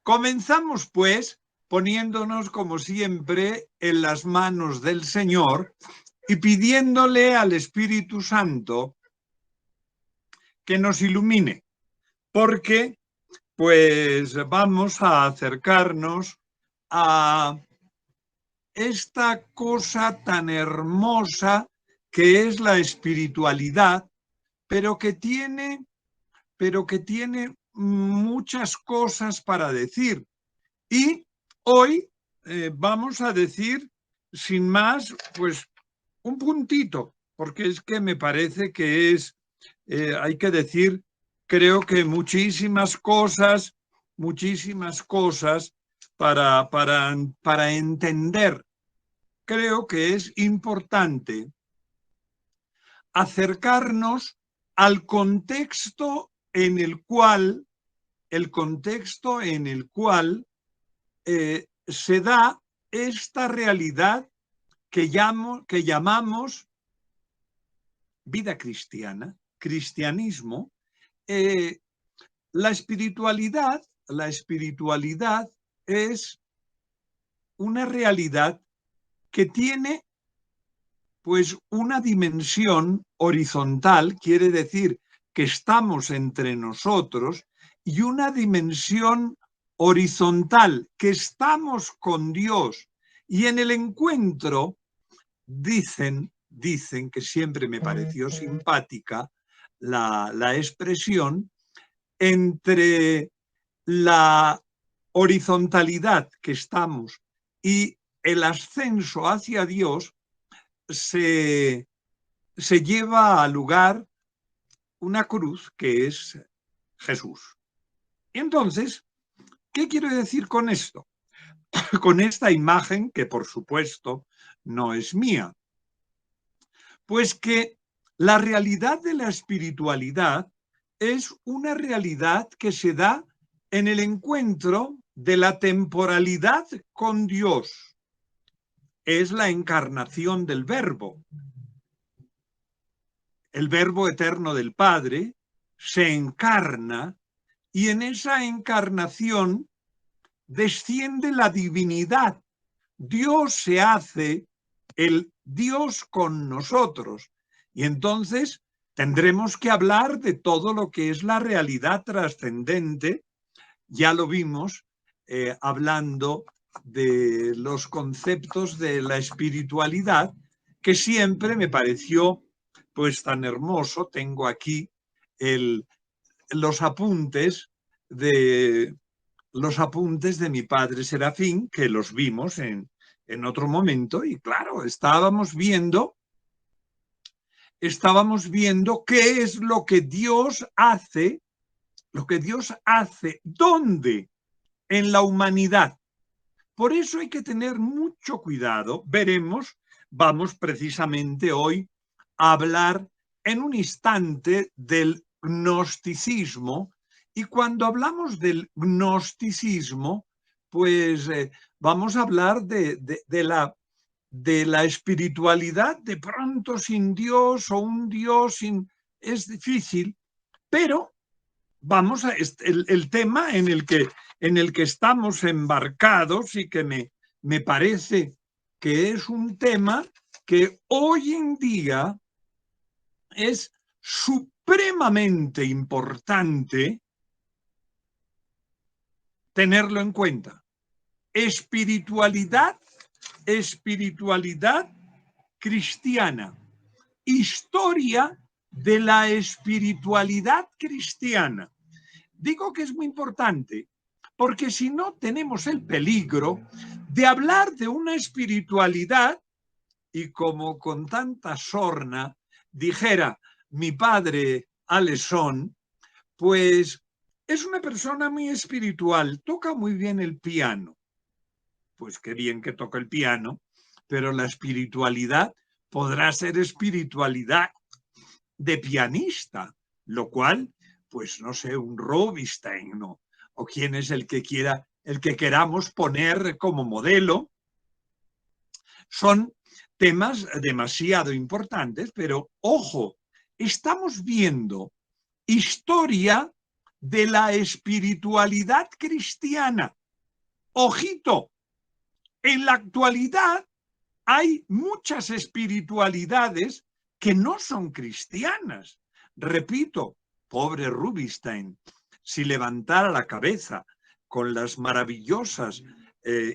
Comenzamos, pues, poniéndonos, como siempre, en las manos del Señor y pidiéndole al Espíritu Santo que nos ilumine, porque, pues, vamos a acercarnos a esta cosa tan hermosa que es la espiritualidad, pero que tiene muchas cosas para decir. Y hoy vamos a decir, sin más, pues un puntito, porque es que me parece que hay que decir, creo que muchísimas cosas para entender. Creo que es importante acercarnos al contexto en el cual se da esta realidad que llamamos vida cristiana, cristianismo. La espiritualidad es una realidad que tiene pues una dimensión horizontal, quiere decir que estamos entre nosotros, y una dimensión horizontal, que estamos con Dios. Y en el encuentro dicen que siempre me pareció simpática la expresión, entre la horizontalidad que estamos y el ascenso hacia Dios, se lleva a lugar una cruz que es Jesús. Entonces, ¿qué quiero decir con esto? Con esta imagen, que por supuesto no es mía. Pues que la realidad de la espiritualidad es una realidad que se da en el encuentro de la temporalidad con Dios. Es la encarnación del Verbo. El Verbo eterno del Padre se encarna y en esa encarnación desciende la divinidad. Dios se hace el Dios con nosotros. Y entonces tendremos que hablar de todo lo que es la realidad trascendente. Ya lo vimos hablando de los conceptos de la espiritualidad, que siempre me pareció pues tan hermoso. Tengo aquí los apuntes de mi padre Serafín, que los vimos en otro momento, y claro, estábamos viendo qué es lo que Dios hace, ¿dónde? En la humanidad. Por eso hay que tener mucho cuidado. Vamos precisamente hoy a hablar en un instante del gnosticismo, y cuando hablamos del gnosticismo, pues vamos a hablar de la espiritualidad de pronto sin Dios, o un Dios sin... Es difícil, pero vamos a el tema en el que estamos embarcados, y que me parece que es un tema que hoy en día es supremamente importante tenerlo en cuenta. Espiritualidad cristiana. Historia de la espiritualidad cristiana. Digo que es muy importante porque si no tenemos el peligro de hablar de una espiritualidad, y como con tanta sorna dijera mi padre Alesón, pues es una persona muy espiritual, toca muy bien el piano. Pues qué bien que toca el piano, pero la espiritualidad podrá ser espiritualidad de pianista, lo cual, pues no sé, un Rubinstein, ¿no? O quién es el que queramos poner como modelo. Son temas demasiado importantes, pero ojo, estamos viendo historia de la espiritualidad cristiana. Ojito, en la actualidad hay muchas espiritualidades que no son cristianas. Repito, pobre Rubinstein, si levantara la cabeza con las maravillosas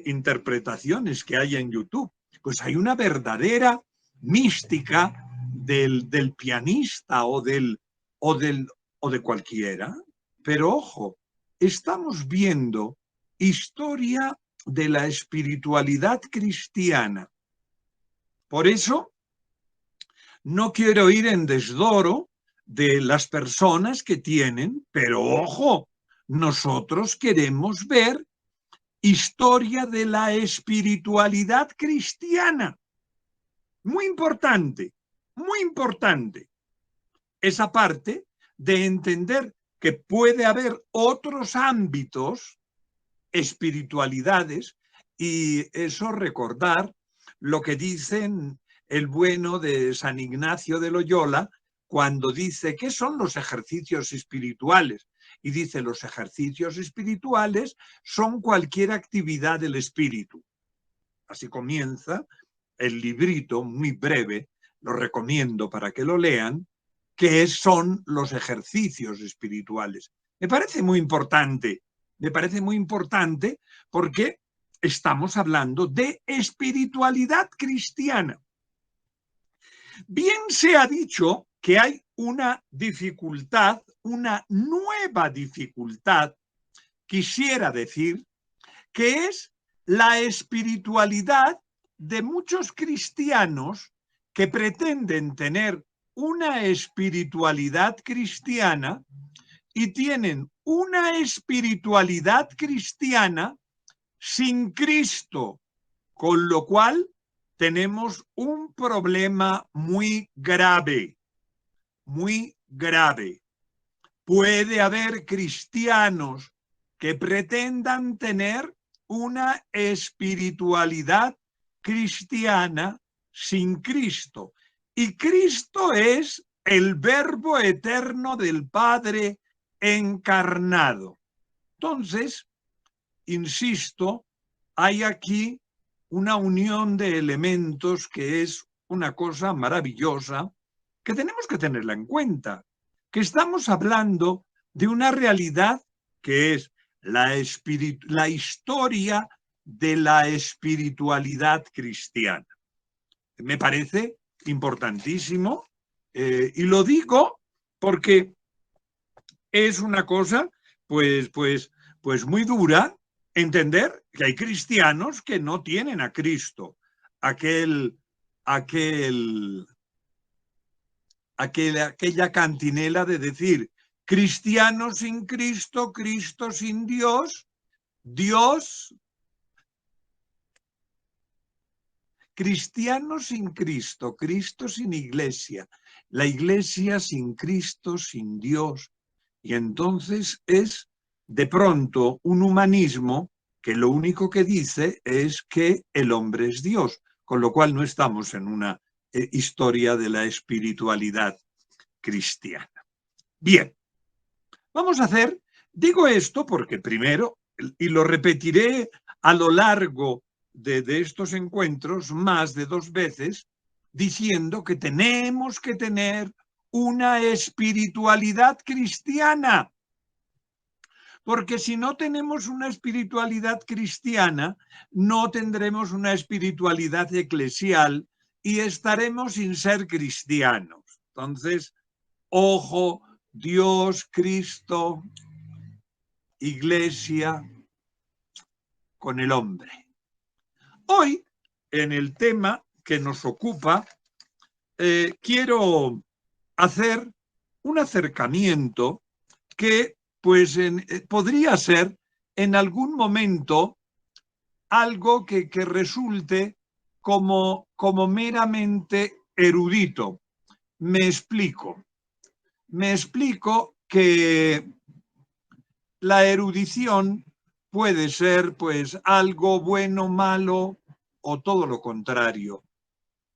interpretaciones que hay en YouTube, pues hay una verdadera mística del pianista o de cualquiera. Pero ojo, estamos viendo historia de la espiritualidad cristiana. Por eso, no quiero ir en desdoro de las personas que tienen, pero ojo, nosotros queremos ver historia de la espiritualidad cristiana. Muy importante, muy importante. Esa parte de entender que puede haber otros ámbitos, espiritualidades, y eso recordar lo que dicen el bueno de San Ignacio de Loyola cuando dice ¿qué son los ejercicios espirituales? Y dice los ejercicios espirituales son cualquier actividad del espíritu. Así comienza el librito muy breve, lo recomiendo para que lo lean, que son los ejercicios espirituales. Me parece muy importante porque estamos hablando de espiritualidad cristiana. Bien se ha dicho que hay una dificultad, una nueva dificultad, quisiera decir, que es la espiritualidad de muchos cristianos que pretenden tener una espiritualidad cristiana y tienen una espiritualidad cristiana sin Cristo, con lo cual tenemos un problema muy grave, muy grave. Puede haber cristianos que pretendan tener una espiritualidad cristiana sin Cristo. Y Cristo es el Verbo eterno del Padre encarnado. Entonces, insisto, hay aquí una unión de elementos que es una cosa maravillosa que tenemos que tenerla en cuenta, que estamos hablando de una realidad que es la historia de la espiritualidad cristiana. Me parece importantísimo y lo digo porque es una cosa pues muy dura entender que hay cristianos que no tienen a Cristo, aquella cantinela de decir cristiano sin Cristo, Cristo sin Dios, Dios, cristiano sin Cristo, Cristo sin iglesia, la iglesia sin Cristo, sin Dios. Y entonces es de pronto un humanismo que lo único que dice es que el hombre es Dios, con lo cual no estamos en una historia de la espiritualidad cristiana. Bien, vamos a hacer, digo esto porque primero, y lo repetiré a lo largo de estos encuentros más de 2 veces, diciendo que tenemos que tener una espiritualidad cristiana. Porque si no tenemos una espiritualidad cristiana, no tendremos una espiritualidad eclesial y estaremos sin ser cristianos. Entonces, ojo, Dios, Cristo, Iglesia, con el hombre. Hoy, en el tema que nos ocupa, quiero hacer un acercamiento que pues podría ser en algún momento algo que resulte como meramente erudito. Me explico que la erudición puede ser pues algo bueno, malo o todo lo contrario.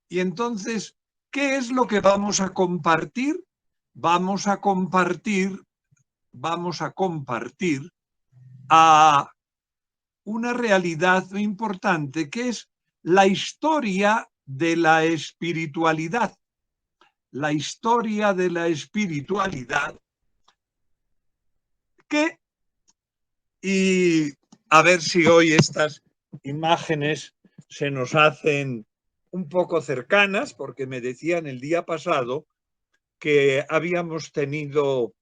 Y entonces, ¿qué es lo que vamos a compartir? Vamos a compartir vamos a compartir a una realidad muy importante, que es la historia de la espiritualidad. La historia de la espiritualidad y a ver si hoy estas imágenes se nos hacen un poco cercanas, porque me decían el día pasado que habíamos tenido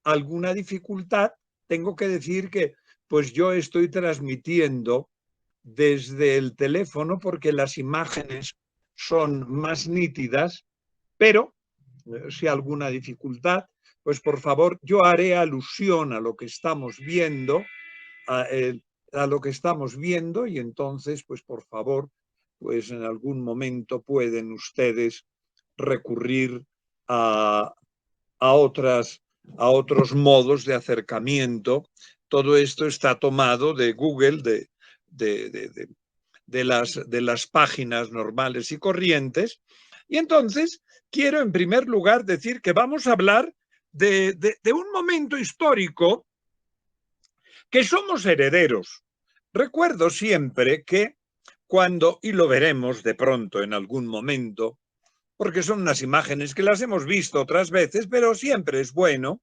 alguna dificultad. Tengo que decir que pues yo estoy transmitiendo desde el teléfono porque las imágenes son más nítidas, pero si hay alguna dificultad, pues por favor, yo haré alusión a lo que estamos viendo, a lo que estamos viendo, y entonces, pues por favor, pues en algún momento pueden ustedes recurrir a otros modos de acercamiento. Todo esto está tomado de Google, de las páginas normales y corrientes. Y entonces quiero en primer lugar decir que vamos a hablar de un momento histórico que somos herederos. Recuerdo siempre que cuando, y lo veremos de pronto en algún momento, porque son unas imágenes que las hemos visto otras veces, pero siempre es bueno,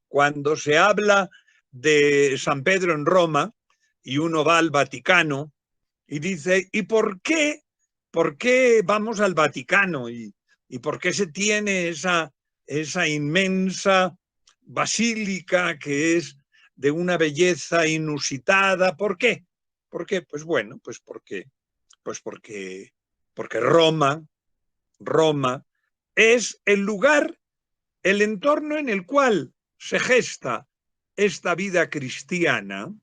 cuando se habla de San Pedro en Roma y uno va al Vaticano y dice, ¿y por qué vamos al Vaticano? ¿Y por qué se tiene esa inmensa basílica que es de una belleza inusitada? ¿Por qué? ¿Por qué? Pues bueno, porque Roma es el lugar, el entorno en el cual se gesta esta vida cristiana.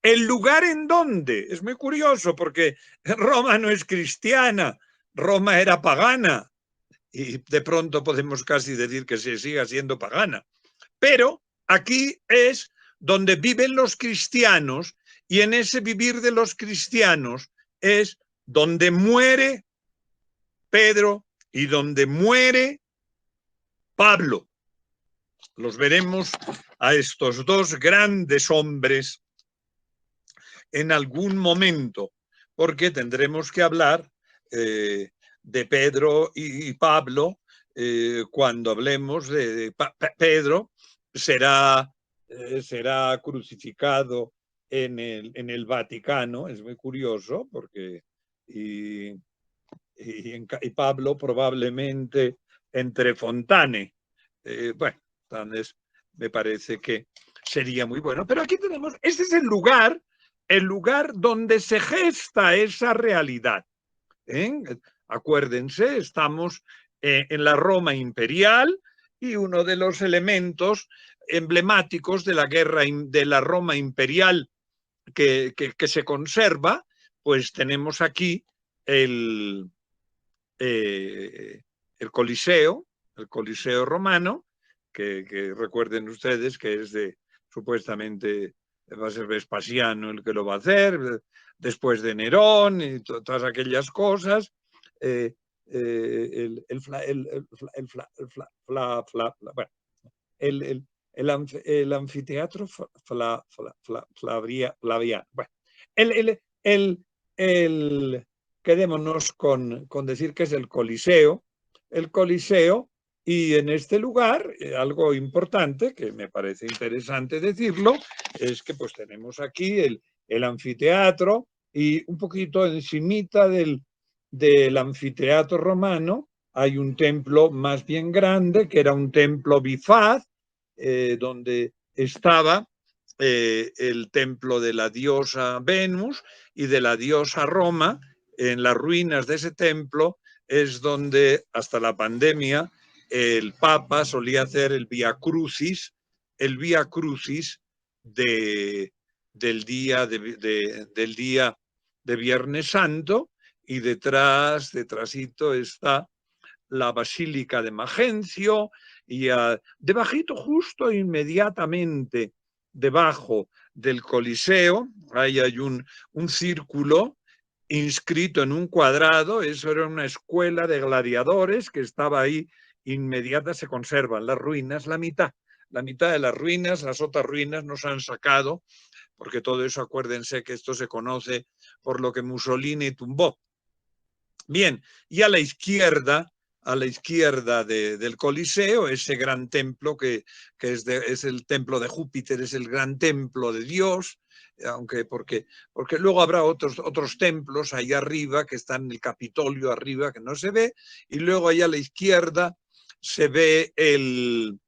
El lugar en donde, es muy curioso porque Roma no es cristiana, Roma era pagana, y de pronto podemos casi decir que se siga siendo pagana. Pero aquí es donde viven los cristianos, y en ese vivir de los cristianos es donde muere Pedro y donde muere Pablo. Los veremos a estos dos grandes hombres en algún momento, porque tendremos que hablar de Pedro y Pablo cuando hablemos de Pedro. Será crucificado en el Vaticano, es muy curioso, porque y Pablo probablemente entre Fontane. Bueno, entonces me parece que sería muy bueno. Pero aquí tenemos, este es el lugar donde se gesta esa realidad. Acuérdense, estamos en la Roma imperial, y uno de los elementos emblemáticos de la guerra de la Roma imperial que se conserva, pues tenemos aquí el Coliseo romano, que recuerden ustedes que es supuestamente va a ser Vespasiano el que lo va a hacer, después de Nerón y todas aquellas cosas. El anfiteatro Flaviano. Bueno, quedémonos con decir que es el Coliseo, y en este lugar, algo importante que me parece interesante decirlo, es que pues tenemos aquí el anfiteatro, y un poquito encimita del anfiteatro romano hay un templo más bien grande, que era un templo bifaz, donde estaba el templo de la diosa Venus y de la diosa Roma. En las ruinas de ese templo es donde, hasta la pandemia, el Papa solía hacer el Vía Crucis del día de Viernes Santo, y detrásito está la Basílica de Magencio, y debajito, justo inmediatamente debajo del Coliseo, hay un círculo inscrito en un cuadrado. Eso era una escuela de gladiadores que estaba ahí inmediata, se conservan las ruinas, la mitad la mitad de las ruinas, las otras ruinas nos han sacado, porque todo eso, acuérdense que esto se conoce por lo que Mussolini tumbó. Bien, y a la izquierda del Coliseo, ese gran templo que es el templo de Júpiter, es el gran templo de Dios, porque luego habrá otros templos ahí arriba que están en el Capitolio arriba que no se ve, y luego allá a la izquierda se ve el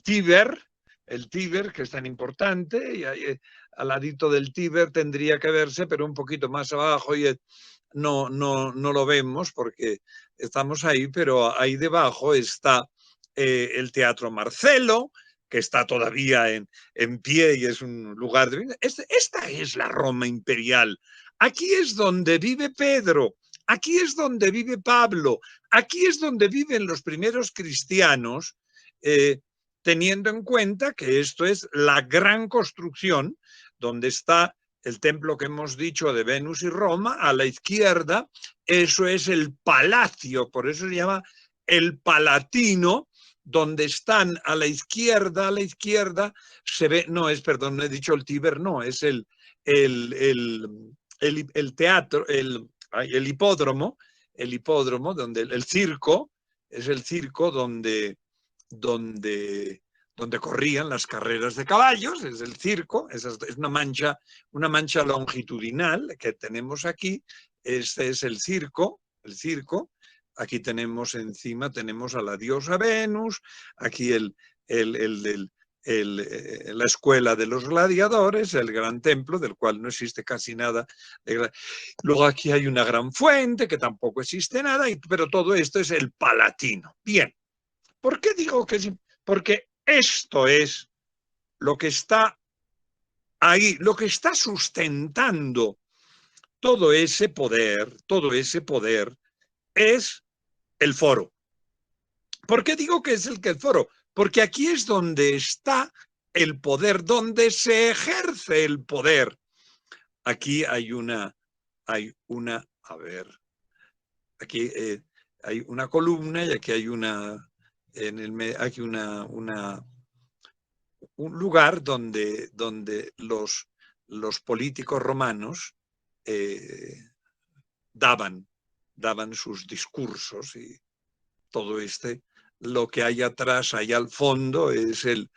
Tíber, que es tan importante, y ahí, al ladito del Tíber tendría que verse, pero un poquito más abajo, y no lo vemos porque estamos ahí, pero ahí debajo está el Teatro Marcelo, que está todavía en pie y es un lugar de... Esta es la Roma imperial. Aquí es donde vive Pedro, aquí es donde vive Pablo, aquí es donde viven los primeros cristianos, teniendo en cuenta que esto es la gran construcción donde está el templo que hemos dicho de Venus y Roma. A la izquierda, eso es el palacio, por eso se llama el Palatino, donde están a la izquierda se ve, no es, perdón, no he dicho el Tíber, no, es el teatro, el hipódromo, donde el circo, es el circo donde corrían las carreras de caballos, es el circo, es una mancha longitudinal que tenemos aquí. Este es el circo. Aquí tenemos encima, tenemos a la diosa Venus, aquí la escuela de los gladiadores, el gran templo, del cual no existe casi nada. Luego aquí hay una gran fuente, que tampoco existe nada, pero todo esto es el Palatino. Bien, ¿por qué digo que es? Porque esto es lo que está ahí, lo que está sustentando todo ese poder es el foro. ¿Por qué digo que es el foro? Porque aquí es donde está el poder, donde se ejerce el poder. Aquí hay una, a ver, aquí hay una columna y aquí hay aquí un lugar donde los políticos romanos daban sus discursos, y todo lo que hay atrás, ahí al fondo, es el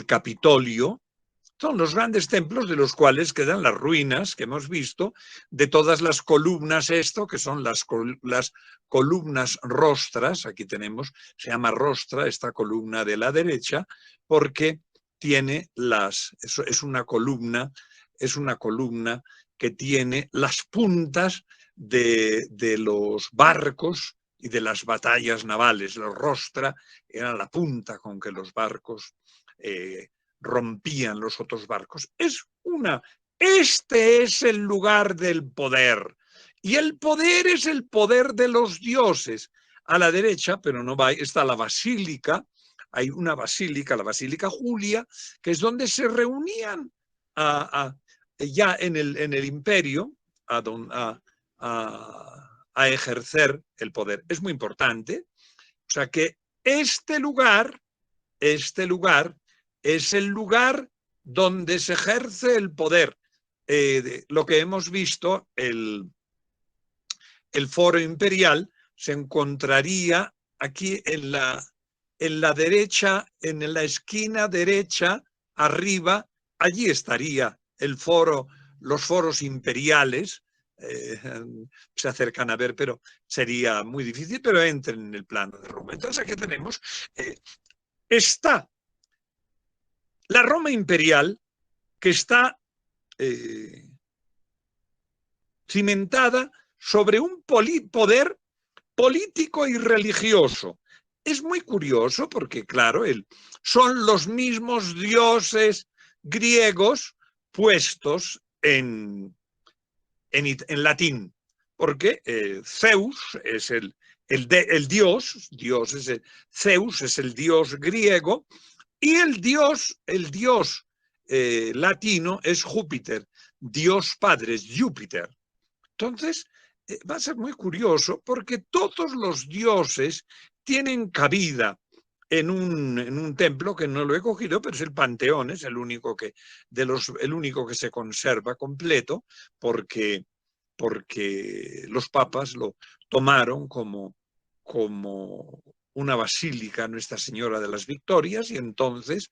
Capitolio. Son los grandes templos de los cuales quedan las ruinas que hemos visto, de todas las columnas, que son las columnas rostras. Aquí tenemos, se llama rostra esta columna de la derecha, porque tiene es una columna que tiene las puntas de los barcos y de las batallas navales. La rostra era la punta con que los barcos rompían los otros barcos. Este es el lugar del poder. Y el poder es el poder de los dioses. A la derecha, pero no va, está la basílica. Hay una basílica, la Basílica Julia, que es donde se reunían ya en el imperio a ejercer el poder. Es muy importante. O sea que este lugar es el lugar donde se ejerce el poder. Lo que hemos visto, el foro imperial, se encontraría aquí en la derecha, en la esquina derecha, arriba. Allí estaría el foro, los foros imperiales. Se acercan a ver, pero sería muy difícil, pero entren en el plano de Roma. Entonces aquí tenemos, está la Roma imperial, que está cimentada sobre un poder político y religioso. Es muy curioso porque, claro, son los mismos dioses griegos puestos en latín, porque Zeus es el dios es Zeus es el dios griego, y el dios latino es Júpiter, Dios Padre es Júpiter. Entonces, va a ser muy curioso porque todos los dioses tienen cabida en un templo que no lo he cogido, pero es el Panteón, es el único que, el único que se conserva completo, porque los papas lo tomaron como una basílica Nuestra Señora de las Victorias, y entonces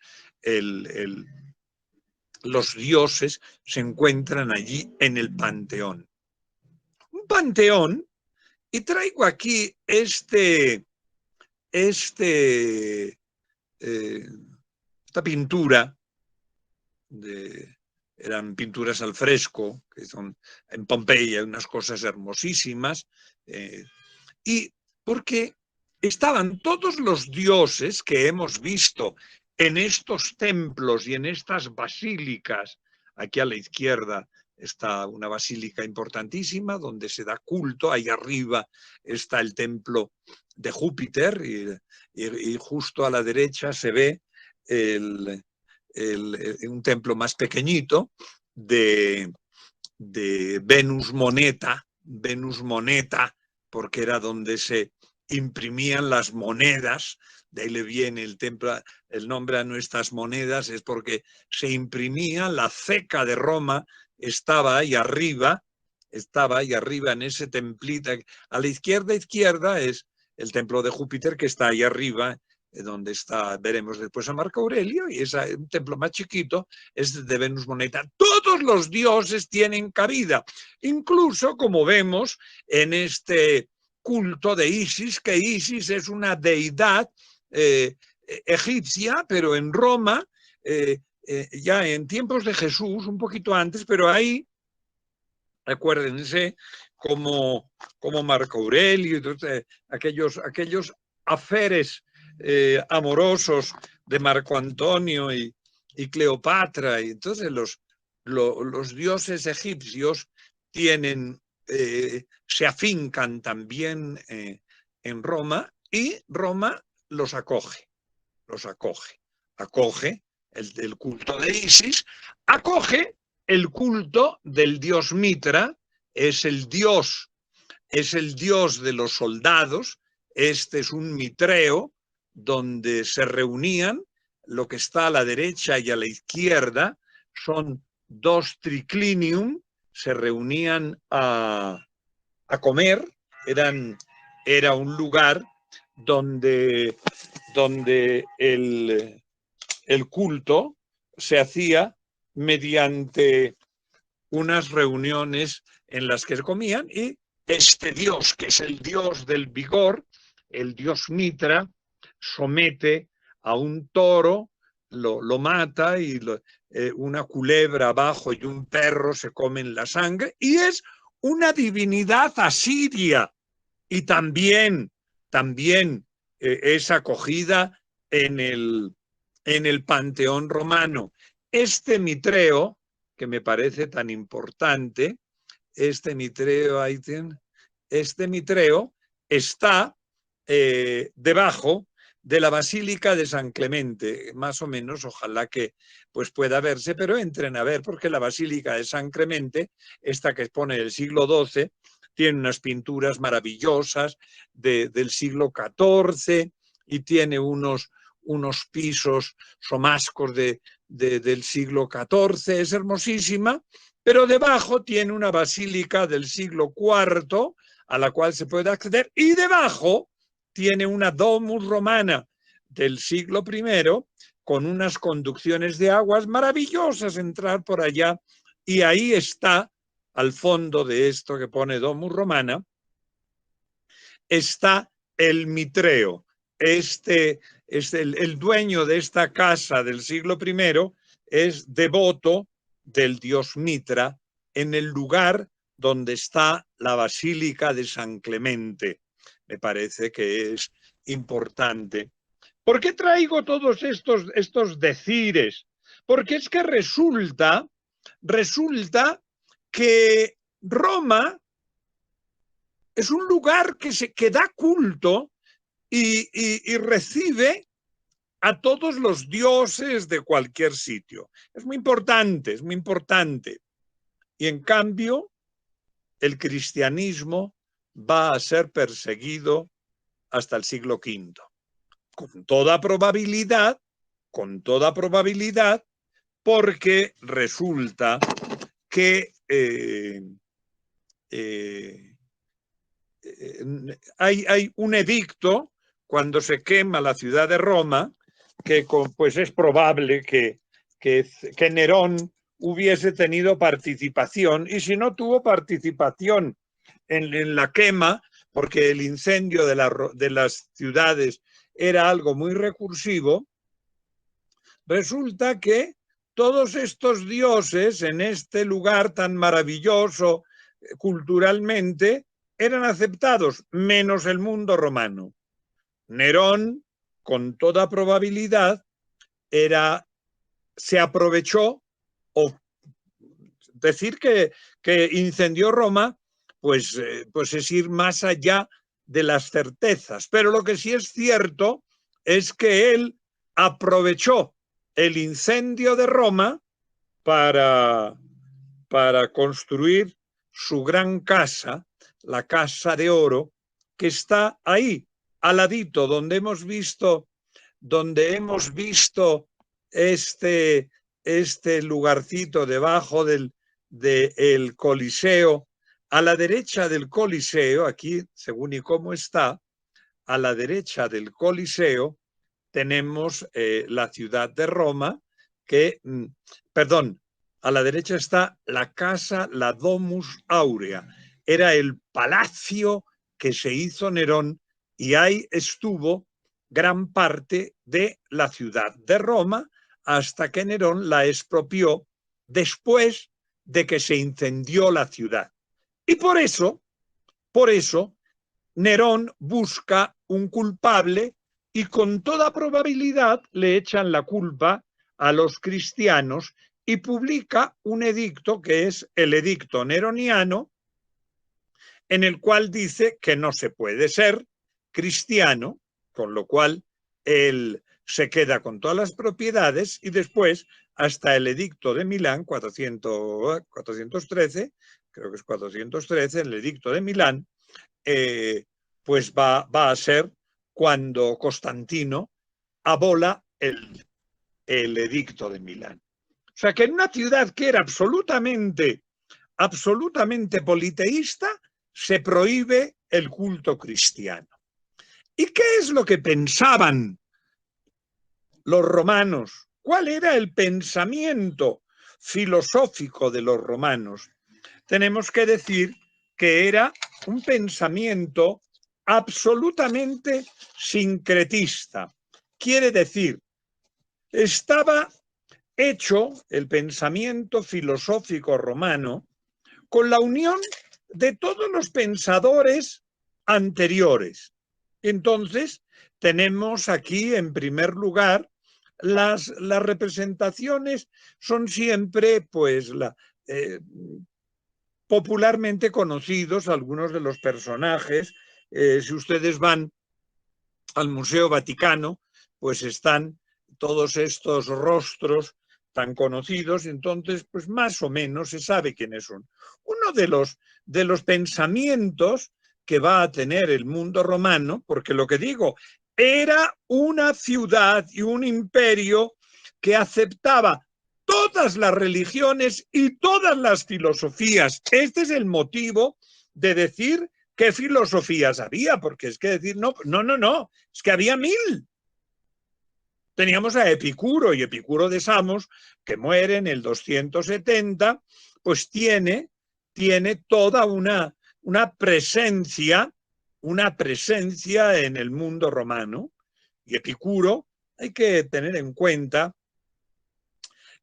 los dioses se encuentran allí en el Panteón. Un panteón, y traigo aquí esta pintura, eran pinturas al fresco, que son en Pompeya, unas cosas hermosísimas, y porque estaban todos los dioses que hemos visto en estos templos y en estas basílicas. Aquí a la izquierda está una basílica importantísima donde se da culto, ahí arriba está el templo de Júpiter y justo a la derecha se ve un templo más pequeñito de Venus Moneta, porque era donde se imprimían las monedas. De ahí le viene el nombre a nuestras monedas, es porque se imprimía. La ceca de Roma estaba ahí arriba en ese templito. A la izquierda es el templo de Júpiter, que está ahí arriba, donde está, veremos después a Marco Aurelio, y es un templo más chiquito, es de Venus Moneta. Todos los dioses tienen cabida, incluso como vemos en este culto de Isis, que Isis es una deidad egipcia, pero en Roma, ya en tiempos de Jesús, un poquito antes, pero ahí, acuérdense, como Marco Aurelio, entonces, aquellos aferes amorosos de Marco Antonio y Cleopatra, y entonces los dioses egipcios tienen, se afincan también en Roma, y Roma los acoge el culto de Isis, acoge el culto del dios Mitra, es el dios de los soldados. Este es un mitreo donde se reunían, lo que está a la derecha y a la izquierda son dos triclinium, se reunían a comer, era un lugar donde el culto se hacía mediante unas reuniones en las que se comían, y este dios, que es el dios del vigor, el dios Mitra, somete a un toro, lo mata, y una culebra abajo y un perro se comen la sangre, y es una divinidad asiria, y también es acogida en el panteón romano. Este mitreo, que me parece tan importante, este mitreo está debajo de la Basílica de San Clemente, más o menos, ojalá que pues pueda verse, pero entren a ver, porque la Basílica de San Clemente, esta que expone del siglo XII, tiene unas pinturas maravillosas del siglo XIV, y tiene unos pisos somascos del siglo XIV, es hermosísima, pero debajo tiene una basílica del siglo IV a la cual se puede acceder, y debajo tiene una domus romana del siglo I con unas conducciones de aguas maravillosas, entrar por allá, y ahí está, al fondo de esto que pone domus romana, está el mitreo. El dueño de esta casa del siglo I es devoto del dios Mitra en el lugar donde está la Basílica de San Clemente. Me parece que es importante. ¿Por qué traigo todos estos decires? Porque es que resulta que Roma es un lugar que da culto y recibe a todos los dioses de cualquier sitio. Es muy importante, es muy importante. Y en cambio, el cristianismo va a ser perseguido hasta el siglo V. Con toda probabilidad, porque resulta que hay un edicto cuando se quema la ciudad de Roma, que pues es probable que Nerón hubiese tenido participación, y si no tuvo participación en la quema, porque el incendio de las ciudades era algo muy recursivo, resulta que todos estos dioses en este lugar tan maravilloso culturalmente eran aceptados, menos el mundo romano. Nerón, con toda probabilidad, se aprovechó, o decir que incendió Roma, pues es ir más allá de las certezas. Pero lo que sí es cierto es que él aprovechó el incendio de Roma para construir su gran casa, la Casa de Oro, que está ahí, al ladito, donde hemos visto este lugarcito debajo del Coliseo. A la derecha del Coliseo, aquí, según y cómo está, a la derecha del Coliseo tenemos la ciudad de Roma, a la derecha está la casa, la Domus Aurea. Era el palacio que se hizo Nerón, y ahí estuvo gran parte de la ciudad de Roma hasta que Nerón la expropió después de que se incendió la ciudad. Y por eso Nerón busca un culpable, y con toda probabilidad le echan la culpa a los cristianos, y publica un edicto que es el edicto neroniano, en el cual dice que no se puede ser cristiano, con lo cual él se queda con todas las propiedades, y después, hasta el edicto de Milán, 413, creo que es 413, el edicto de Milán, pues va a ser cuando Constantino abola el edicto de Milán. O sea que en una ciudad que era absolutamente politeísta, se prohíbe el culto cristiano. ¿Y qué es lo que pensaban los romanos? ¿Cuál era el pensamiento filosófico de los romanos? Tenemos que decir que era un pensamiento absolutamente sincretista. Quiere decir, estaba hecho el pensamiento filosófico romano con la unión de todos los pensadores anteriores. Entonces, tenemos aquí, en primer lugar, las representaciones son siempre, pues, popularmente conocidos algunos de los personajes. Si ustedes van al Museo Vaticano, pues están todos estos rostros tan conocidos, entonces pues más o menos se sabe quiénes son. Uno de los pensamientos que va a tener el mundo romano, porque lo que digo, era una ciudad y un imperio que aceptaba todas las religiones y todas las filosofías. Este es el motivo de decir qué filosofías había, porque es que decir, no, es que había 1000. Teníamos a Epicuro, y Epicuro de Samos, que muere en el 270, pues tiene toda una presencia en el mundo romano. Y Epicuro, hay que tener en cuenta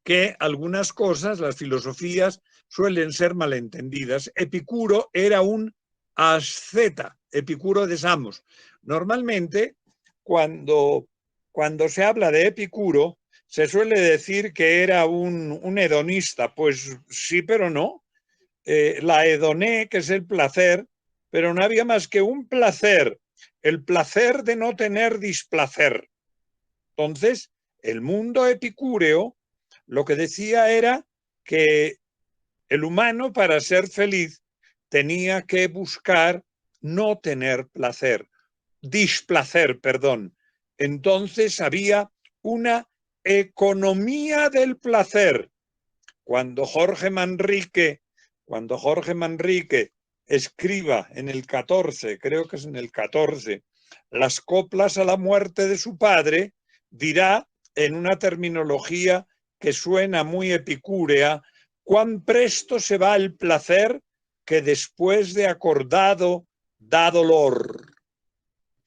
que algunas cosas, las filosofías, suelen ser malentendidas. Epicuro era un asceta, Epicuro de Samos. Normalmente, cuando se habla de Epicuro, se suele decir que era un hedonista. Pues sí, pero no. La hedoné, que es el placer, pero no había más que un placer, el placer de no tener displacer. Entonces, el mundo epicúreo lo que decía era que el humano, para ser feliz, tenía que buscar no tener placer, displacer, perdón. Entonces había una economía del placer. Cuando Jorge Manrique escriba en el 14, creo que es en el 14, las coplas a la muerte de su padre, dirá en una terminología que suena muy epicúrea: cuán presto se va el placer que después de acordado da dolor.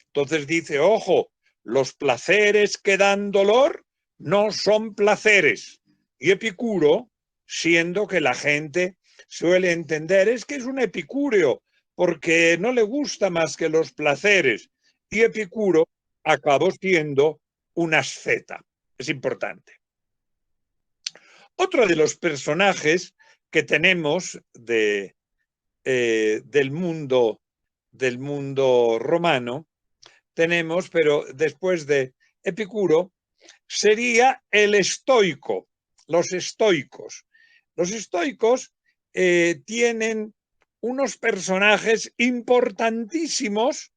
Entonces dice, ojo, los placeres que dan dolor no son placeres. Y Epicuro, siendo que la gente suele entender, es que es un epicúreo, porque no le gusta más que los placeres. Y Epicuro acabó siendo un asceta. Es importante. Otro de los personajes que tenemos del mundo romano, tenemos, pero después de Epicuro, sería el estoico, los estoicos. Los estoicos tienen unos personajes importantísimos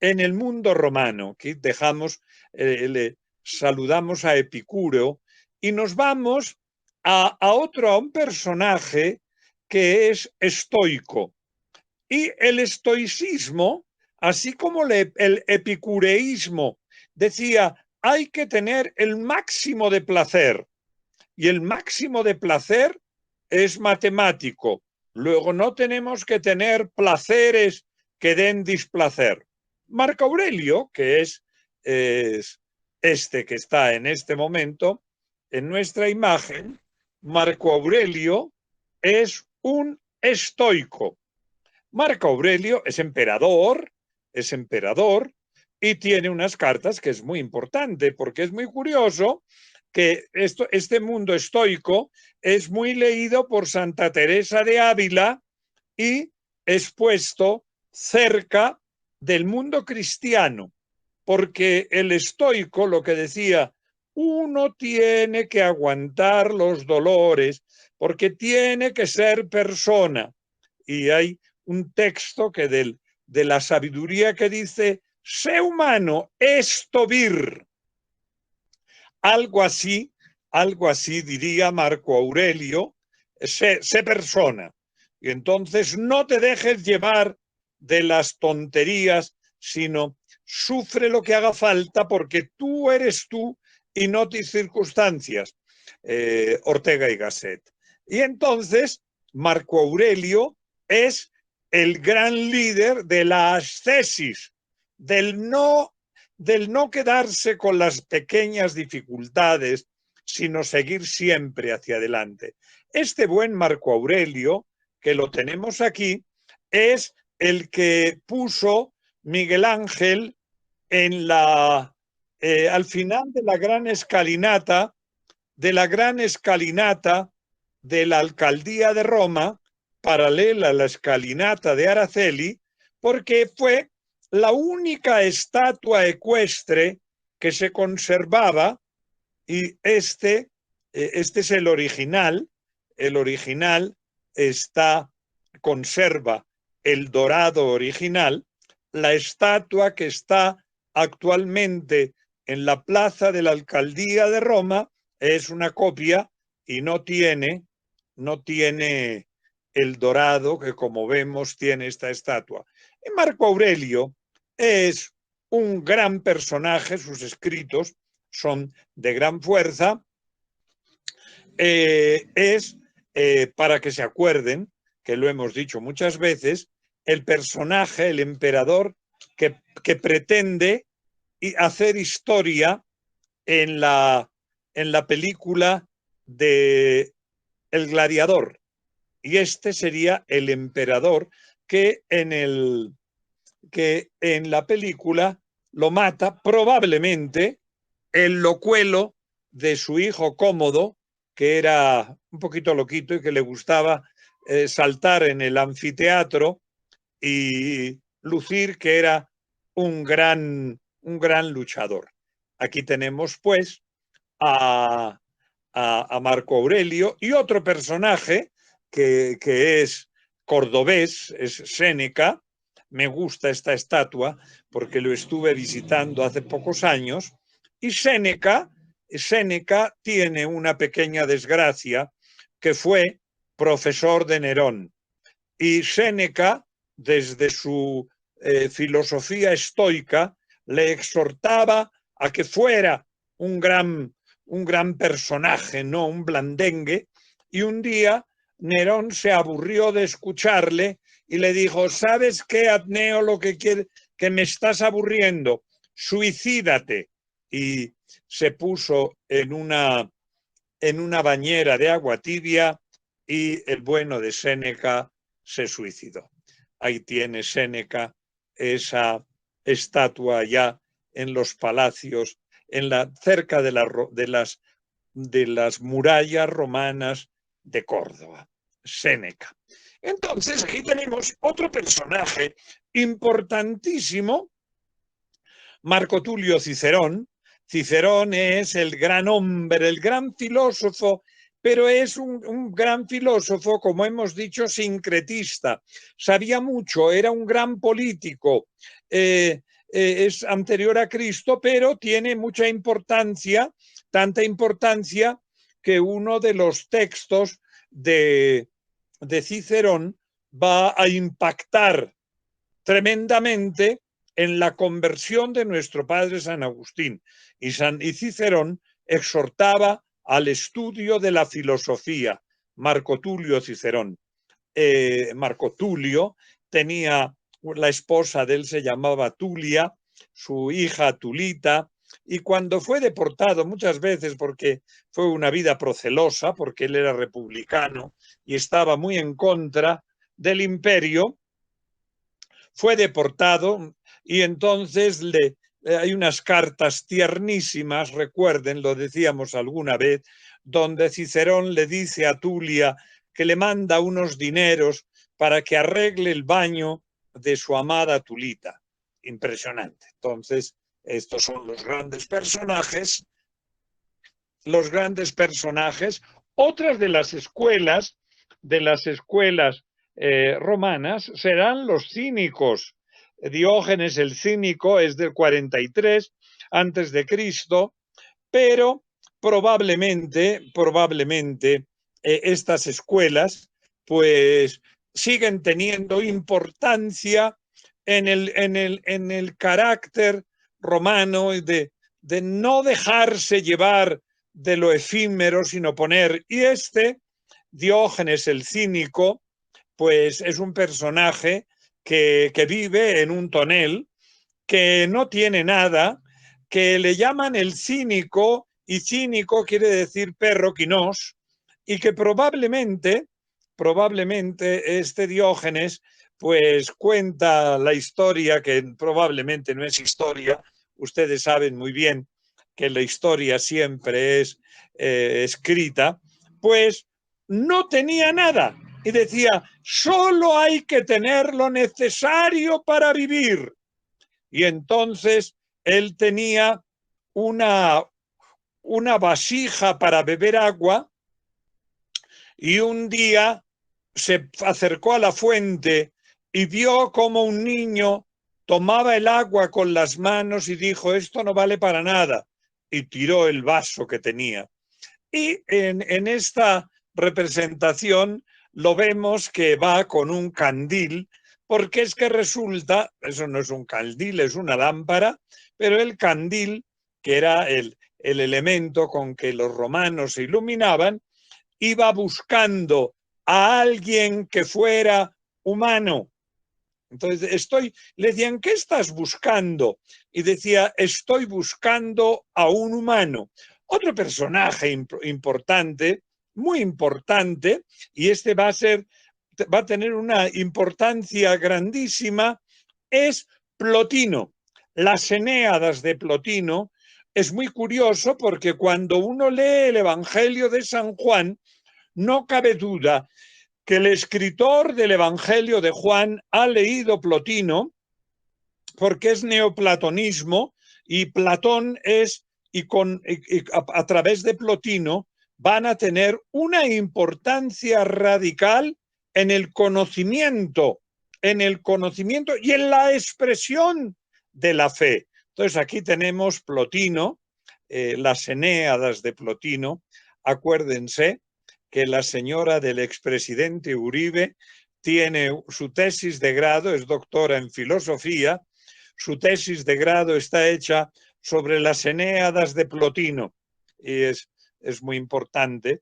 en el mundo romano. Aquí le saludamos a Epicuro y nos vamos a un personaje que es estoico. Y el estoicismo, así como el epicureísmo, decía, hay que tener el máximo de placer. Y el máximo de placer es matemático. Luego no tenemos que tener placeres que den displacer. Marco Aurelio, que es este que está en este momento en nuestra imagen, Marco Aurelio es un estoico. Marco Aurelio es emperador y tiene unas cartas que es muy importante, porque es muy curioso que este mundo estoico es muy leído por Santa Teresa de Ávila y es puesto cerca del mundo cristiano, porque el estoico lo que decía, uno tiene que aguantar los dolores porque tiene que ser persona. Y hay un texto que de la sabiduría que dice, sé humano, esto vir. Algo así diría Marco Aurelio, sé persona. Y entonces no te dejes llevar de las tonterías, sino sufre lo que haga falta porque tú eres tú y no tus circunstancias. Ortega y Gasset. Y entonces Marco Aurelio es el gran líder de la ascesis, del no quedarse con las pequeñas dificultades, sino seguir siempre hacia adelante. Este buen Marco Aurelio, que lo tenemos aquí, es el que puso Miguel Ángel al final de la gran escalinata, de la alcaldía de Roma, paralela a la escalinata de Araceli, porque fue la única estatua ecuestre que se conservaba, y este es el original. El original conserva el dorado original. La estatua que está actualmente en la plaza de la alcaldía de Roma es una copia y no tiene el dorado que, como vemos, tiene esta estatua. Y Marco Aurelio es un gran personaje, sus escritos son de gran fuerza. Para que se acuerden, que lo hemos dicho muchas veces, el personaje, el emperador que pretende hacer historia en la película de El Gladiador. Y este sería el emperador que en la película lo mata probablemente el locuelo de su hijo Cómodo, que era un poquito loquito y que le gustaba saltar en el anfiteatro y lucir que era un gran luchador. Aquí tenemos pues a Marco Aurelio y otro personaje que es cordobés, es Séneca. Me gusta esta estatua porque lo estuve visitando hace pocos años. Y Séneca tiene una pequeña desgracia, que fue profesor de Nerón. Y Séneca, desde su filosofía estoica, le exhortaba a que fuera un gran personaje, no un blandengue. Y un día Nerón se aburrió de escucharle y le dijo: ¿sabes qué, Adneo, lo que quiere? Que me estás aburriendo, suicídate. Y se puso en una bañera de agua tibia y el bueno de Séneca se suicidó. Ahí tiene Séneca esa estatua ya en los palacios, cerca de las murallas romanas de Córdoba. Séneca. Entonces, aquí tenemos otro personaje importantísimo, Marco Tulio Cicerón. Cicerón es el gran hombre, el gran filósofo, pero es un gran filósofo, como hemos dicho, sincretista. Sabía mucho, era un gran político, es anterior a Cristo, pero tiene mucha importancia, tanta importancia que uno de los textos de Cicerón va a impactar tremendamente en la conversión de nuestro padre San Agustín. Y Cicerón exhortaba al estudio de la filosofía. Marco Tulio Cicerón. Marco Tulio tenía, la esposa de él se llamaba Tulia, su hija Tulita, y cuando fue deportado muchas veces, porque fue una vida procelosa, porque él era republicano y estaba muy en contra del imperio, fue deportado y entonces hay unas cartas tiernísimas, recuerden, lo decíamos alguna vez, donde Cicerón le dice a Tulia que le manda unos dineros para que arregle el baño de su amada Tulita. Impresionante. Entonces, estos son los grandes personajes. Otras de las escuelas romanas serán los cínicos. Diógenes el Cínico es del 43 antes de Cristo, pero probablemente estas escuelas pues siguen teniendo importancia en el carácter romano de no dejarse llevar de lo efímero, sino poner. Y Diógenes el Cínico, pues es un personaje que vive en un tonel, que no tiene nada, que le llaman el cínico, y cínico quiere decir perro quinós, y que probablemente Diógenes pues cuenta la historia, que probablemente no es historia. Ustedes saben muy bien que la historia siempre es escrita, pues no tenía nada y decía: solo hay que tener lo necesario para vivir. Y entonces él tenía una vasija para beber agua, y un día se acercó a la fuente y vio como un niño tomaba el agua con las manos y dijo: esto no vale para nada, y tiró el vaso que tenía. Y en esta representación lo vemos que va con un candil, porque es que resulta, eso no es un candil, es una lámpara, pero el candil, que era el elemento con que los romanos se iluminaban, iba buscando a alguien que fuera humano. Entonces le decían: ¿qué estás buscando? Y decía: estoy buscando a un humano. Otro personaje importante, muy importante, y va a tener una importancia grandísima, es Plotino. Las Eneadas de Plotino es muy curioso, porque cuando uno lee el Evangelio de San Juan, no cabe duda que el escritor del Evangelio de Juan ha leído Plotino, porque es neoplatonismo, y Platón a través de Plotino van a tener una importancia radical en el conocimiento y en la expresión de la fe. Entonces aquí tenemos Plotino, las Enéadas de Plotino. Acuérdense que la señora del expresidente Uribe tiene su tesis de grado, es doctora en filosofía, su tesis de grado está hecha sobre las Enéadas de Plotino y es muy importante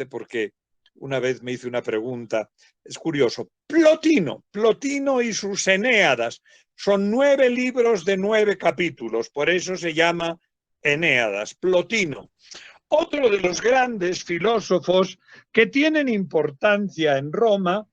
porque una vez me hice una pregunta, es curioso, Plotino y sus Enéadas, son 9 libros de 9 capítulos, por eso se llama Enéadas, Plotino. Otro de los grandes filósofos que tienen importancia en Roma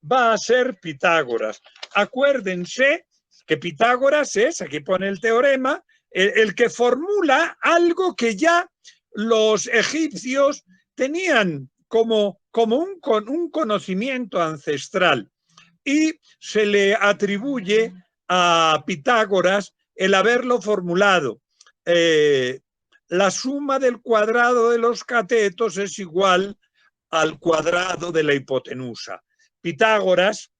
va a ser Pitágoras. Acuérdense que Pitágoras es, aquí pone el teorema, el que formula algo que ya los egipcios tenían como un conocimiento ancestral, y se le atribuye a Pitágoras el haberlo formulado. La suma del cuadrado de los catetos es igual al cuadrado de la hipotenusa. Pitágoras,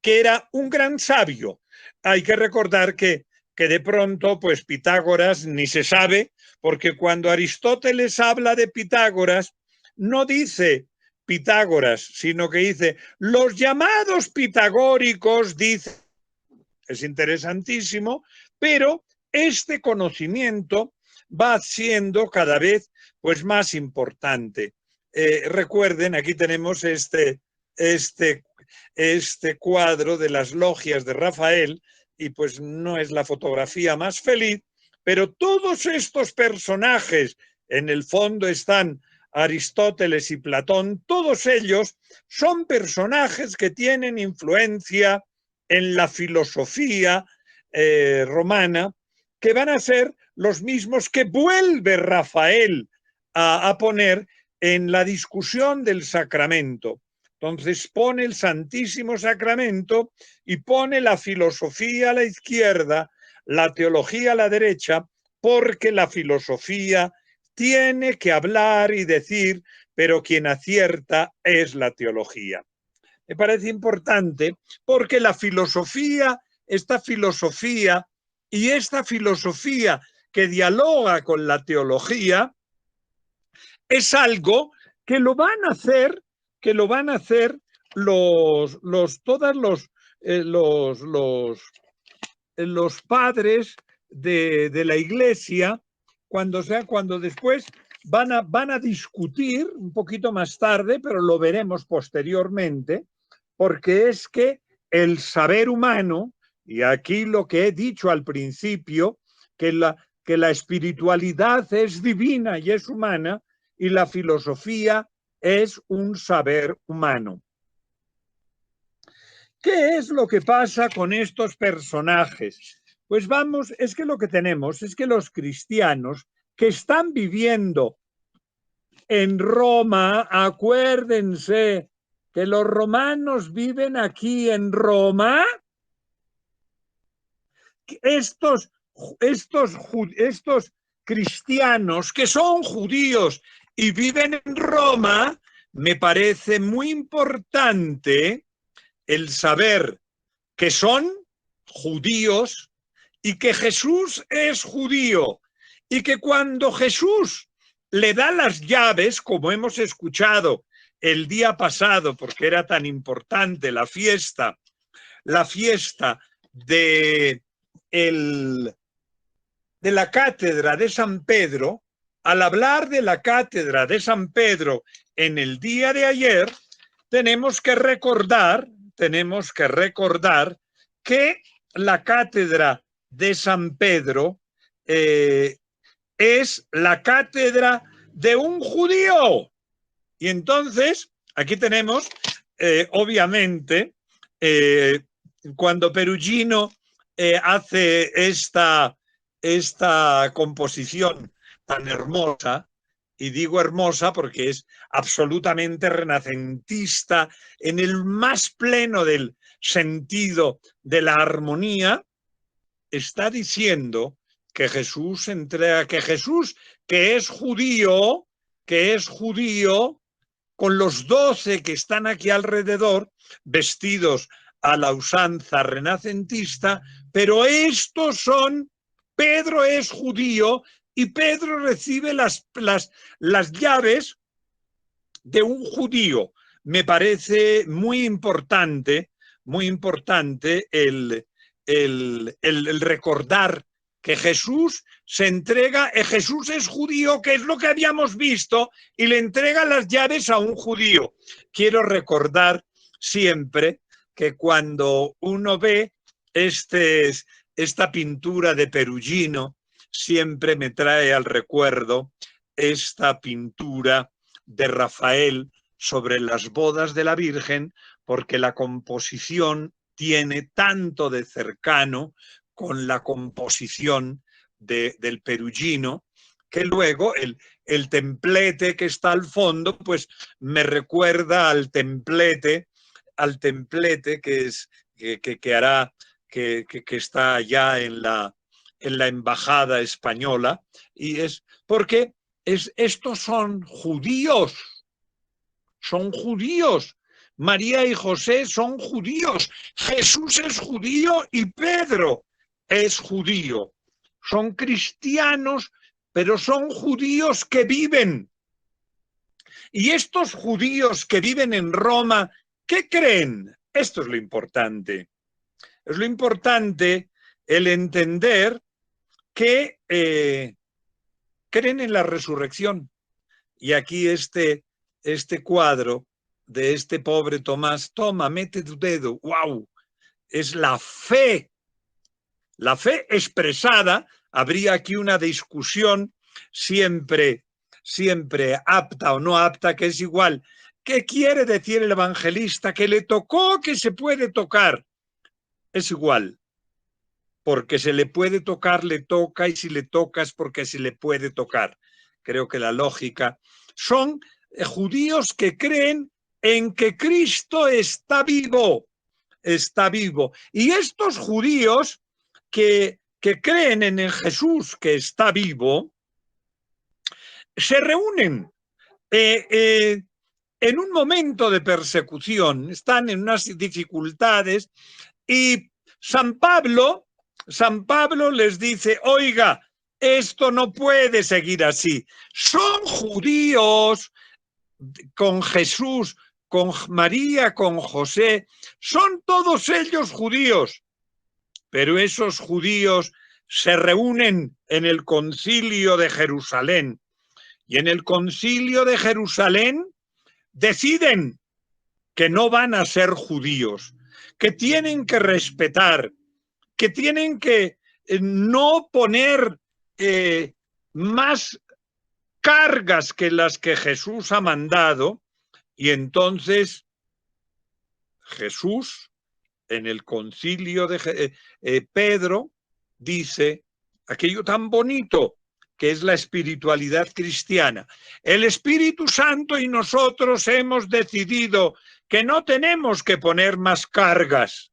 que era un gran sabio. Hay que recordar que de pronto, pues Pitágoras ni se sabe, porque cuando Aristóteles habla de Pitágoras, no dice Pitágoras, sino que dice los llamados pitagóricos, dice. Es interesantísimo, pero este conocimiento va siendo cada vez pues más importante. Recuerden, aquí tenemos este cuadro de las logias de Rafael, y pues no es la fotografía más feliz, pero todos estos personajes, en el fondo están Aristóteles y Platón, todos ellos son personajes que tienen influencia en la filosofía romana, que van a ser los mismos que vuelve Rafael a poner en la discusión del sacramento. Entonces pone el Santísimo Sacramento y pone la filosofía a la izquierda, la teología a la derecha, porque la filosofía tiene que hablar y decir, pero quien acierta es la teología. Me parece importante porque la filosofía, esta filosofía que dialoga con la teología, es algo que lo van a hacer los padres de la Iglesia, cuando después van a discutir un poquito más tarde, pero lo veremos posteriormente, porque es que el saber humano, y aquí lo que he dicho al principio, que la espiritualidad es divina y es humana, y la filosofía es un saber humano. ¿Qué es lo que pasa con estos personajes? Pues vamos, es que lo que tenemos es que los cristianos que están viviendo en Roma, acuérdense que los romanos viven aquí en Roma, estos cristianos que son judíos y viven en Roma, me parece muy importante el saber que son judíos y que Jesús es judío y que cuando Jesús le da las llaves, como hemos escuchado el día pasado, porque era tan importante la fiesta de la cátedra de San Pedro, al hablar de la cátedra de San Pedro en el día de ayer, tenemos que recordar que la cátedra de San Pedro es la cátedra de un judío. Y entonces, aquí tenemos, obviamente, cuando Perugino hace esta composición tan hermosa, y digo hermosa porque es absolutamente renacentista en el más pleno del sentido de la armonía, está diciendo que Jesús que es judío, con los 12 que están aquí alrededor, vestidos a la usanza renacentista, pero estos son, Pedro es judío y Pedro recibe las llaves de un judío. Me parece muy importante el recordar que Jesús se entrega, Jesús es judío, que es lo que habíamos visto, y le entrega las llaves a un judío. Quiero recordar siempre que cuando uno ve esta pintura de Perugino, siempre me trae al recuerdo esta pintura de Rafael sobre las bodas de la Virgen, porque la composición tiene tanto de cercano con la composición del Perugino, que luego el templete que está al fondo, pues me recuerda al templete que está allá en la embajada española, y es porque estos son judíos. María y José son judíos. Jesús es judío y Pedro es judío. Son cristianos, pero son judíos que viven. Y estos judíos que viven en Roma, ¿qué creen? Esto es lo importante. Es lo importante el entender que creen en la resurrección. Y aquí este cuadro de este pobre Tomás, toma, mete tu dedo, ¡wow! Es la fe expresada. Habría aquí una discusión siempre apta o no apta, que es igual. ¿Qué quiere decir el evangelista? ¿Que le tocó, que se puede tocar? Es igual. Porque se le puede tocar, le toca, y si le tocas, porque se le puede tocar. Creo que la lógica son judíos que creen en que Cristo está vivo. Y estos judíos que creen en el Jesús que está vivo, se reúnen en un momento de persecución, están en unas dificultades, y San Pablo les dice, oiga, esto no puede seguir así. Son judíos con Jesús, con María, con José, son todos ellos judíos, pero esos judíos se reúnen en el Concilio de Jerusalén, y en el Concilio de Jerusalén deciden que no van a ser judíos, que tienen que respetar, que tienen que no poner más cargas que las que Jesús ha mandado. Y entonces Jesús, en el concilio de Pedro, dice aquello tan bonito que es la espiritualidad cristiana. El Espíritu Santo y nosotros hemos decidido que no tenemos que poner más cargas.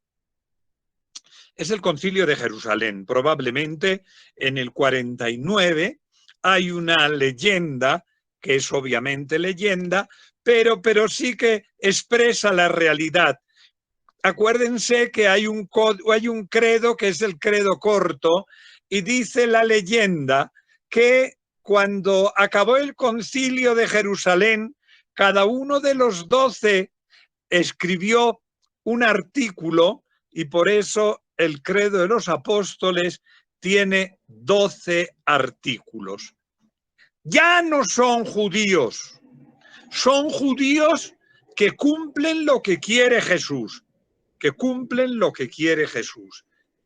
Es el Concilio de Jerusalén. Probablemente en el 49 hay una leyenda, que es obviamente leyenda, pero sí que expresa la realidad. Acuérdense que hay un credo que es el credo corto, y dice la leyenda que cuando acabó el Concilio de Jerusalén, cada uno de los 12 escribió un artículo, y por eso el credo de los apóstoles tiene 12 artículos. Ya no son judíos que cumplen lo que quiere Jesús,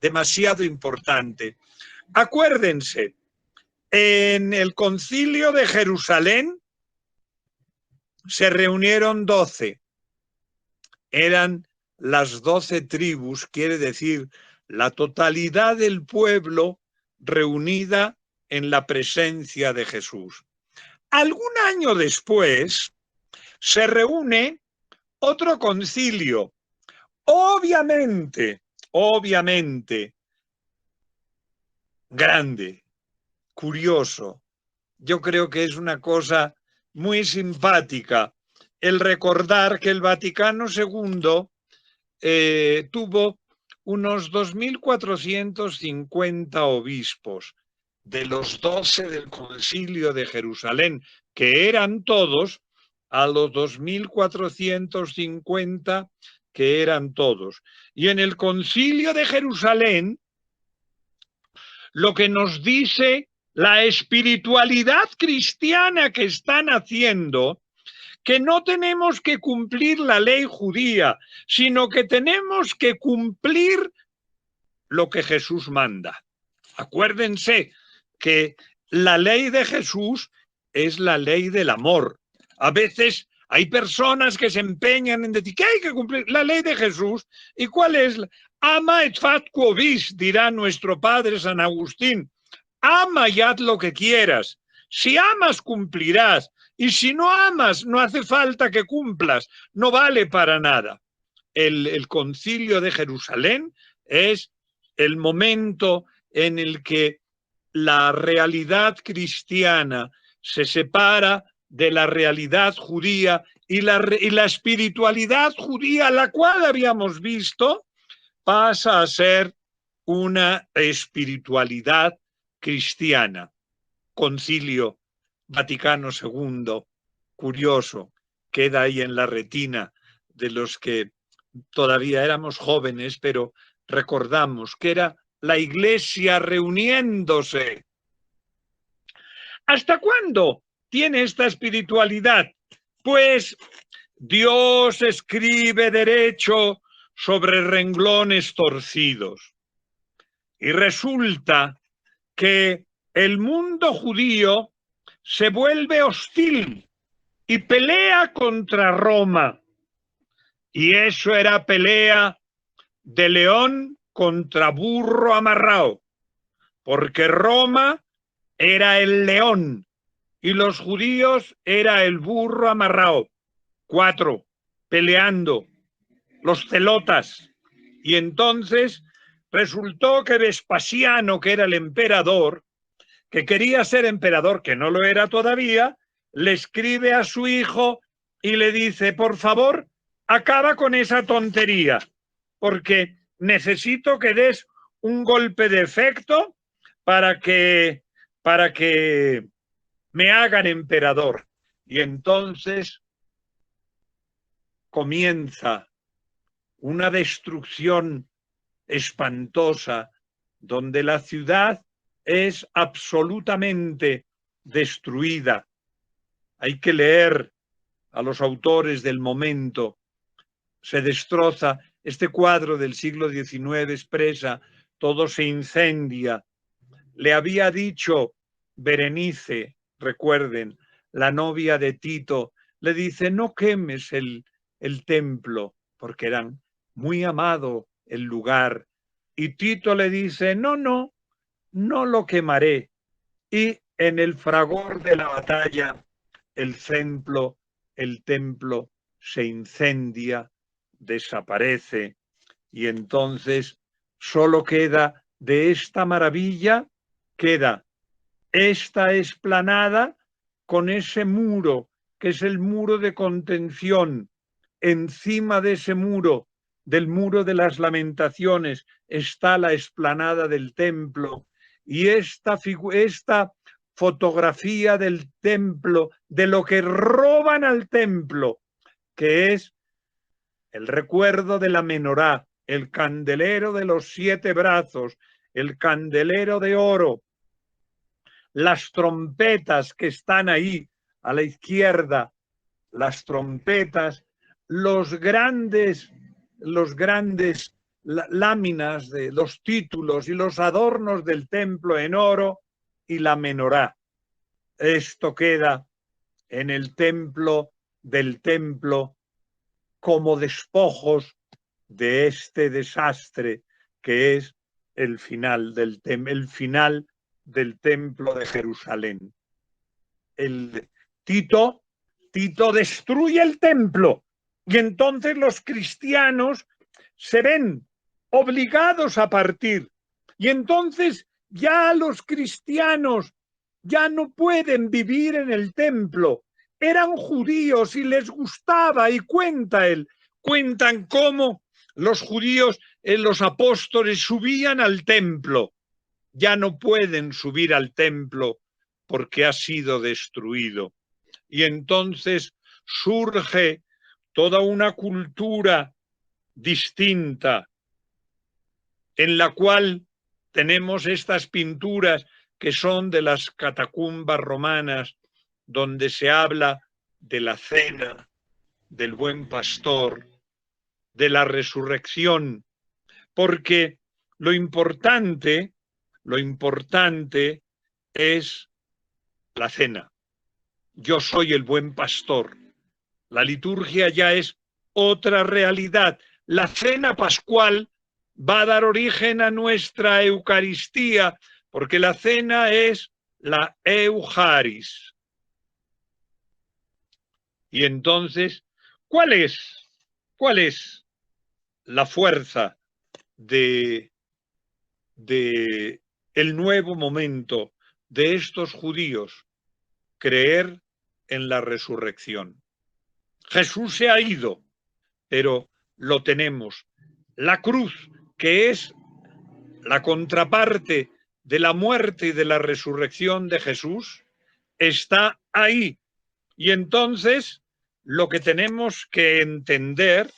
Demasiado importante. Acuérdense, en el Concilio de Jerusalén se reunieron 12. Eran las 12 tribus, quiere decir la totalidad del pueblo reunida en la presencia de Jesús. Algún año después se reúne otro concilio, obviamente grande, curioso. Yo creo que es una cosa muy simpática el recordar que el Vaticano II tuvo unos 2.450 obispos de los 12 del Concilio de Jerusalén, que eran todos, a los 2.450 que eran todos. Y en el Concilio de Jerusalén, lo que nos dice la espiritualidad cristiana que están haciendo, que no tenemos que cumplir la ley judía, sino que tenemos que cumplir lo que Jesús manda. Acuérdense que la ley de Jesús es la ley del amor. A veces hay personas que se empeñan en decir que hay que cumplir la ley de Jesús. ¿Y cuál es? Ama et fat quo vis, dirá nuestro padre San Agustín. Ama y haz lo que quieras. Si amas, cumplirás. Y si no amas, no hace falta que cumplas. No vale para nada. El Concilio de Jerusalén es el momento en el que la realidad cristiana se separa de la realidad judía y la espiritualidad judía, la cual habíamos visto, pasa a ser una espiritualidad cristiana. Concilio Vaticano II, curioso, queda ahí en la retina de los que todavía éramos jóvenes, pero recordamos que era la Iglesia reuniéndose. ¿Hasta cuándo tiene esta espiritualidad? Pues Dios escribe derecho sobre renglones torcidos. Y resulta que el mundo judío se vuelve hostil y pelea contra Roma. Y eso era pelea de león contra burro amarrado, porque Roma era el león y los judíos era el burro amarrado. 4 peleando, los celotas. Y entonces resultó que Vespasiano, que era el emperador, que quería ser emperador, que no lo era todavía, le escribe a su hijo y le dice, por favor, acaba con esa tontería, porque necesito que des un golpe de efecto para que me hagan emperador. Y entonces comienza una destrucción espantosa donde la ciudad es absolutamente destruida. Hay que leer a los autores del momento. Se destroza. Este cuadro del siglo XIX expresa, todo se incendia. Le había dicho Berenice, recuerden, la novia de Tito, le dice, no quemes el templo, porque eran muy amado el lugar. Y Tito le dice, no lo quemaré. Y en el fragor de la batalla, el templo se incendia, desaparece, y entonces solo queda de esta maravilla, queda esta explanada con ese muro, que es el muro de contención. Encima de ese muro, del muro de las lamentaciones, está la explanada del templo, y esta fotografía del templo, de lo que roban al templo, que es el recuerdo de la menorá, el candelero de los 7 brazos, el candelero de oro, las trompetas que están ahí a la izquierda, las trompetas, los grandes láminas de los títulos y los adornos del templo en oro y la menorá. Esto queda en el templo del templo como despojos de este desastre que es el final del templo de Jerusalén. Tito destruye el templo y entonces los cristianos se ven obligados a partir. Y entonces ya los cristianos ya no pueden vivir en el templo. eran judíos y les gustaba, y cuentan cómo los judíos, los apóstoles subían al templo. Ya no pueden subir al templo porque ha sido destruido. Y entonces surge toda una cultura distinta en la cual tenemos estas pinturas que son de las catacumbas romanas, donde se habla de la cena, del buen pastor, de la resurrección, porque lo importante es la cena. Yo soy el buen pastor. La liturgia ya es otra realidad. La cena pascual va a dar origen a nuestra Eucaristía, porque la cena es la Eucharis. Y entonces, ¿cuál es la fuerza de el nuevo momento de estos judíos? Creer en la resurrección. Jesús se ha ido, pero lo tenemos. La cruz, que es la contraparte de la muerte y de la resurrección de Jesús, está ahí. Y entonces lo que tenemos que entender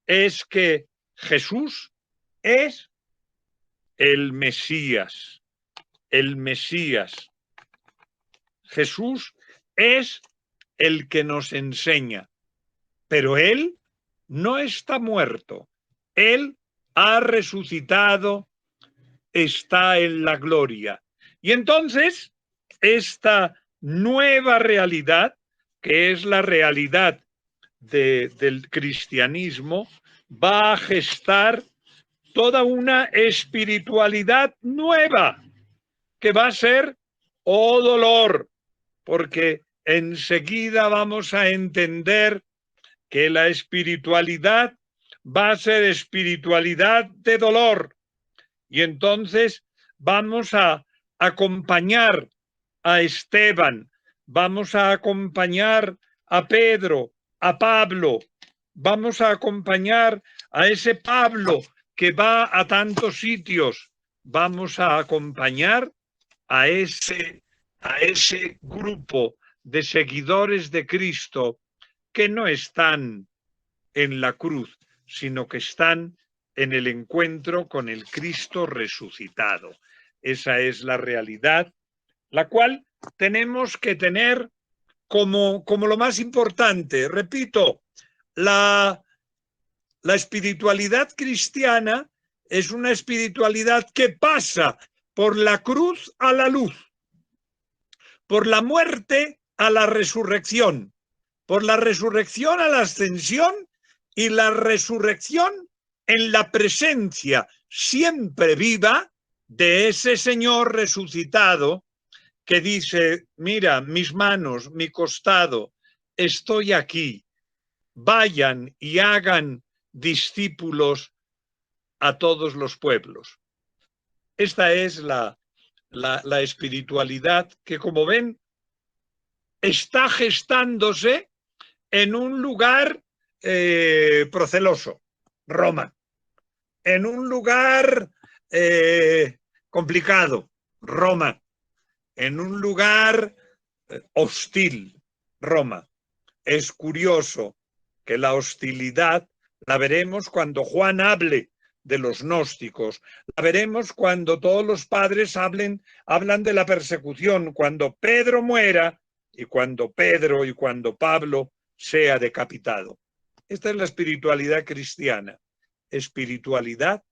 es que Jesús es el Mesías. El Mesías. Jesús es el que nos enseña, pero Él no está muerto. Él ha resucitado, está en la gloria. Y entonces, esta nueva realidad, que es la realidad del cristianismo, va a gestar toda una espiritualidad nueva, que va a ser, oh dolor, porque enseguida vamos a entender que la espiritualidad va a ser espiritualidad de dolor. Y entonces vamos a acompañar a Esteban, vamos a acompañar a Pedro, a Pablo, vamos a acompañar a ese Pablo que va a tantos sitios, vamos a acompañar a ese grupo de seguidores de Cristo que no están en la cruz, sino que están en el encuentro con el Cristo resucitado. Esa es la realidad, la cual tenemos que tener como lo más importante. Repito, la espiritualidad cristiana es una espiritualidad que pasa por la cruz a la luz, por la muerte a la resurrección, por la resurrección a la ascensión y la resurrección en la presencia siempre viva de ese Señor resucitado que dice, mira, mis manos, mi costado, estoy aquí, vayan y hagan discípulos a todos los pueblos. Esta es la espiritualidad que, como ven, está gestándose en un lugar proceloso, Roma, en un lugar complicado, Roma, en un lugar hostil, Roma. Es curioso que la hostilidad la veremos cuando Juan hable de los gnósticos, la veremos cuando todos los padres hablan de la persecución, cuando Pedro muera y cuando Pedro y cuando Pablo sea decapitado. Esta es la espiritualidad cristiana, espiritualidad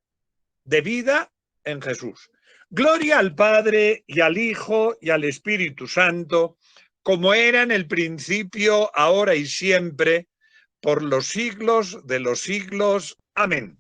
de vida en Jesús. Gloria al Padre y al Hijo y al Espíritu Santo, como era en el principio, ahora y siempre, por los siglos de los siglos. Amén.